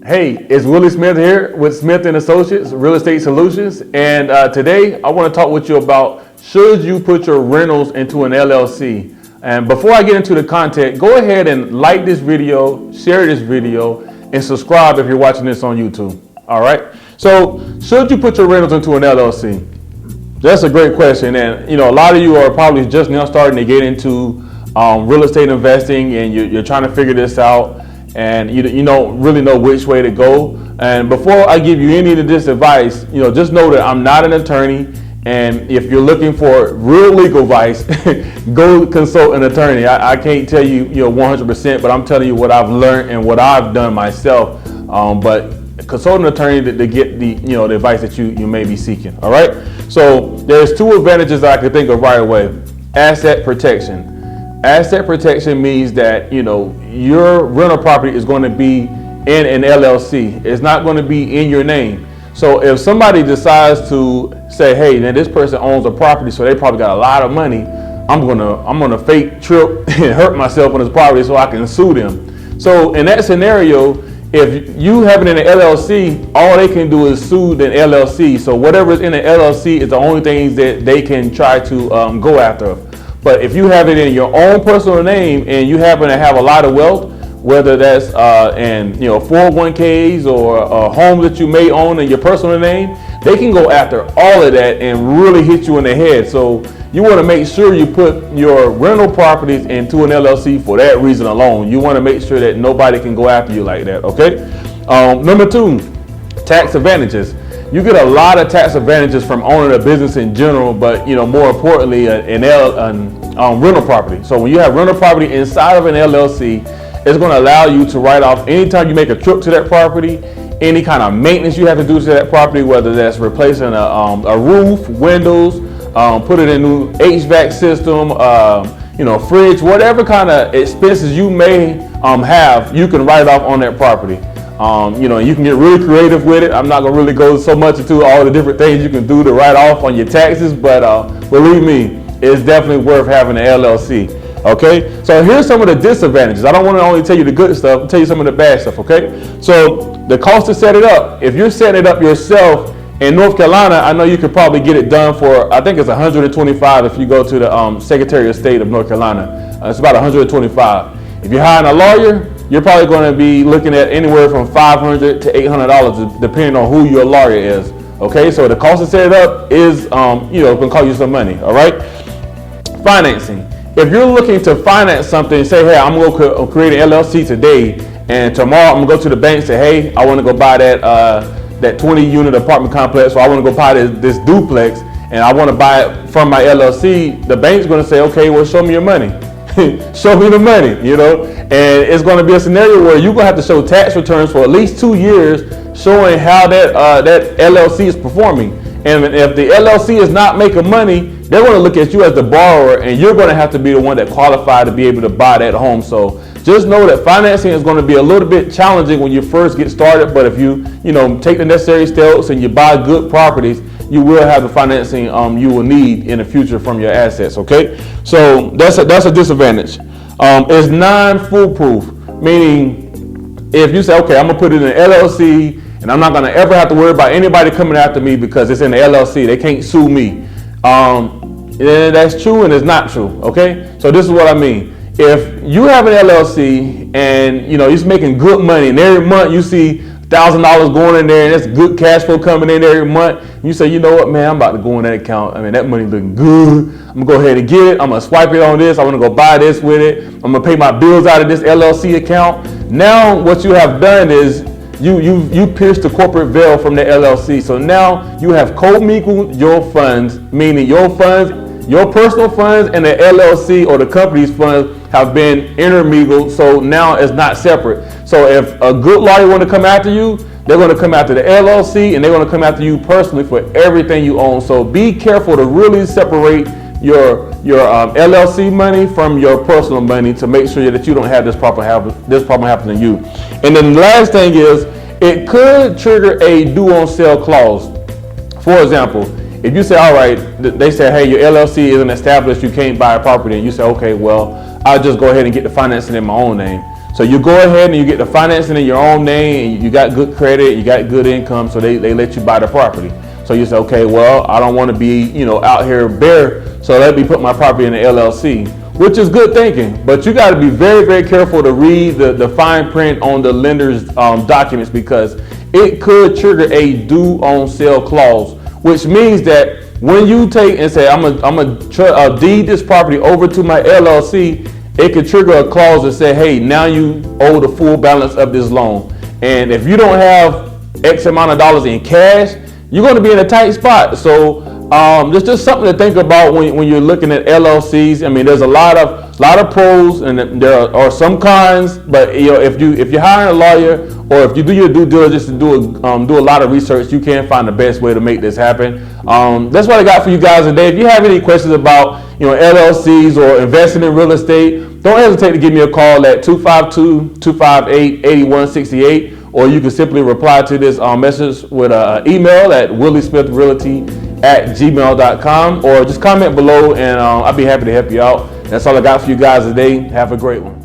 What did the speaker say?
Hey, it's Willie Smith here with Smith & Associates Real Estate Solutions, and today I want to talk with you about should you put your rentals into an LLC. And before I get into the content, go ahead and like this video, share this video, and subscribe if you're watching this on YouTube. All right. So, should you put your rentals into an LLC? That's a great question, and a lot of you are probably just now starting to get into real estate investing, and you're trying to figure this out, and you don't really know which way to go. And before I give you any of this advice, just know that I'm not an attorney, and if you're looking for real legal advice, go consult an attorney. I can't tell you 100%, but I'm telling you what I've learned and what I've done myself. But consult an attorney to get the the advice that you may be seeking. All right. So there's two advantages that I can think of right away. Asset protection. Asset protection means that your rental property is going to be in an LLC. It's not going to be in your name. So if somebody decides to say, hey, now this person owns a property, so they probably got a lot of money, I'm gonna fake trip and hurt myself on this property so I can sue them. So in that scenario, if you have it in an LLC, all they can do is sue the LLC. So whatever is in an LLC is the only things that they can try to go after. But if you have it in your own personal name and you happen to have a lot of wealth, whether that's in 401ks or a home that you may own in your personal name, they can go after all of that and really hit you in the head. So you want to make sure you put your rental properties into an LLC for that reason alone. You want to make sure that nobody can go after you like that, okay? Number two, tax advantages. You get a lot of tax advantages from owning a business in general, but more importantly, an rental property. So when you have rental property inside of an LLC, it's going to allow you to write off anytime you make a trip to that property, any kind of maintenance you have to do to that property, whether that's replacing a roof, windows, put it in a new HVAC system, fridge, whatever kind of expenses you may have, you can write it off on that property. You can get really creative with it. I'm not gonna really go so much into all the different things you can do to write off on your taxes, but believe me, it's definitely worth having an LLC. Okay, so here's some of the disadvantages. I don't want to only tell you the good stuff, I'll tell you some of the bad stuff. Okay, so the cost to set it up. If you're setting it up yourself in North Carolina, I know you could probably get it done for, I think it's $125 if you go to the Secretary of State of North Carolina. It's about $125. If you're hiring a lawyer, you're probably going to be looking at anywhere from $500 to $800 depending on who your lawyer is. Okay, so the cost to set it up is going to cost you some money. All right, financing. If you're looking to finance something, say, hey, I'm going to create an LLC today, and tomorrow I'm going to go to the bank and say, hey, I want to go buy that 20 unit apartment complex, or I want to go buy this duplex, and I want to buy it from my LLC. The bank's going to say, okay, well, show me your money. Show me the money, and it's going to be a scenario where you're going to have to show tax returns for at least 2 years showing how that LLC is performing. And if the LLC is not making money, they're going to look at you as the borrower, and you're going to have to be the one that qualified to be able to buy that home. So just know that financing is going to be a little bit challenging when you first get started, but if you take the necessary steps and you buy good properties, you will have the financing you will need in the future from your assets. Okay, so that's a disadvantage. It's non-foolproof, meaning if you say, okay, I'm gonna put it in an LLC and I'm not gonna ever have to worry about anybody coming after me because it's in the LLC, they can't sue me. That's true and it's not true. Okay, so this is what I mean. If you have an LLC and you're making good money, and every month you see $1,000 going in there, and that's good cash flow coming in every month, you say, you know what, man, I'm about to go in that account. I mean, that money looking good. I'm gonna go ahead and get it. I'm gonna swipe it on this. I want to go buy this with it. I'm gonna pay my bills out of this LLC account. Now, what you have done is you pierced the corporate veil from the LLC. So now you have co-mingled your funds, meaning your funds, your personal funds, and the LLC or the company's funds have been intermingled. So now it's not separate. So if a good lawyer want to come after you, they're going to come after the LLC, and they're going to come after you personally for everything you own. So be careful to really separate your LLC money from your personal money to make sure that you don't have this problem happening to you. And then the last thing is, it could trigger a due on sale clause. For example, if you say, all right, they say, hey, your LLC isn't established, you can't buy a property, and you say, okay, well, I'll just go ahead and get the financing in my own name. So you go ahead and you get the financing in your own name, and you got good credit, you got good income, so they let you buy the property. So you say, okay, well, I don't want to be, out here bare, so let me put my property in the LLC, which is good thinking. But you got to be very, very careful to read the fine print on the lender's documents, because it could trigger a due on sale clause, which means that when you take and say, I'm gonna deed this property over to my LLC, it could trigger a clause that say, hey, now you owe the full balance of this loan. And if you don't have X amount of dollars in cash, you're going to be in a tight spot. So there's just something to think about when you're looking at LLCs. I mean, there's a lot of pros and there are some cons, but if you're hiring a lawyer, or if you do your due diligence and do a lot of research, you can find the best way to make this happen. That's what I got for you guys today. If you have any questions about LLCs or investing in real estate, don't hesitate to give me a call at 252-258-8168, or you can simply reply to this message with an email at williesmithrealty@gmail.com, or just comment below and I'll be happy to help you out. That's all I got for you guys today. Have a great one.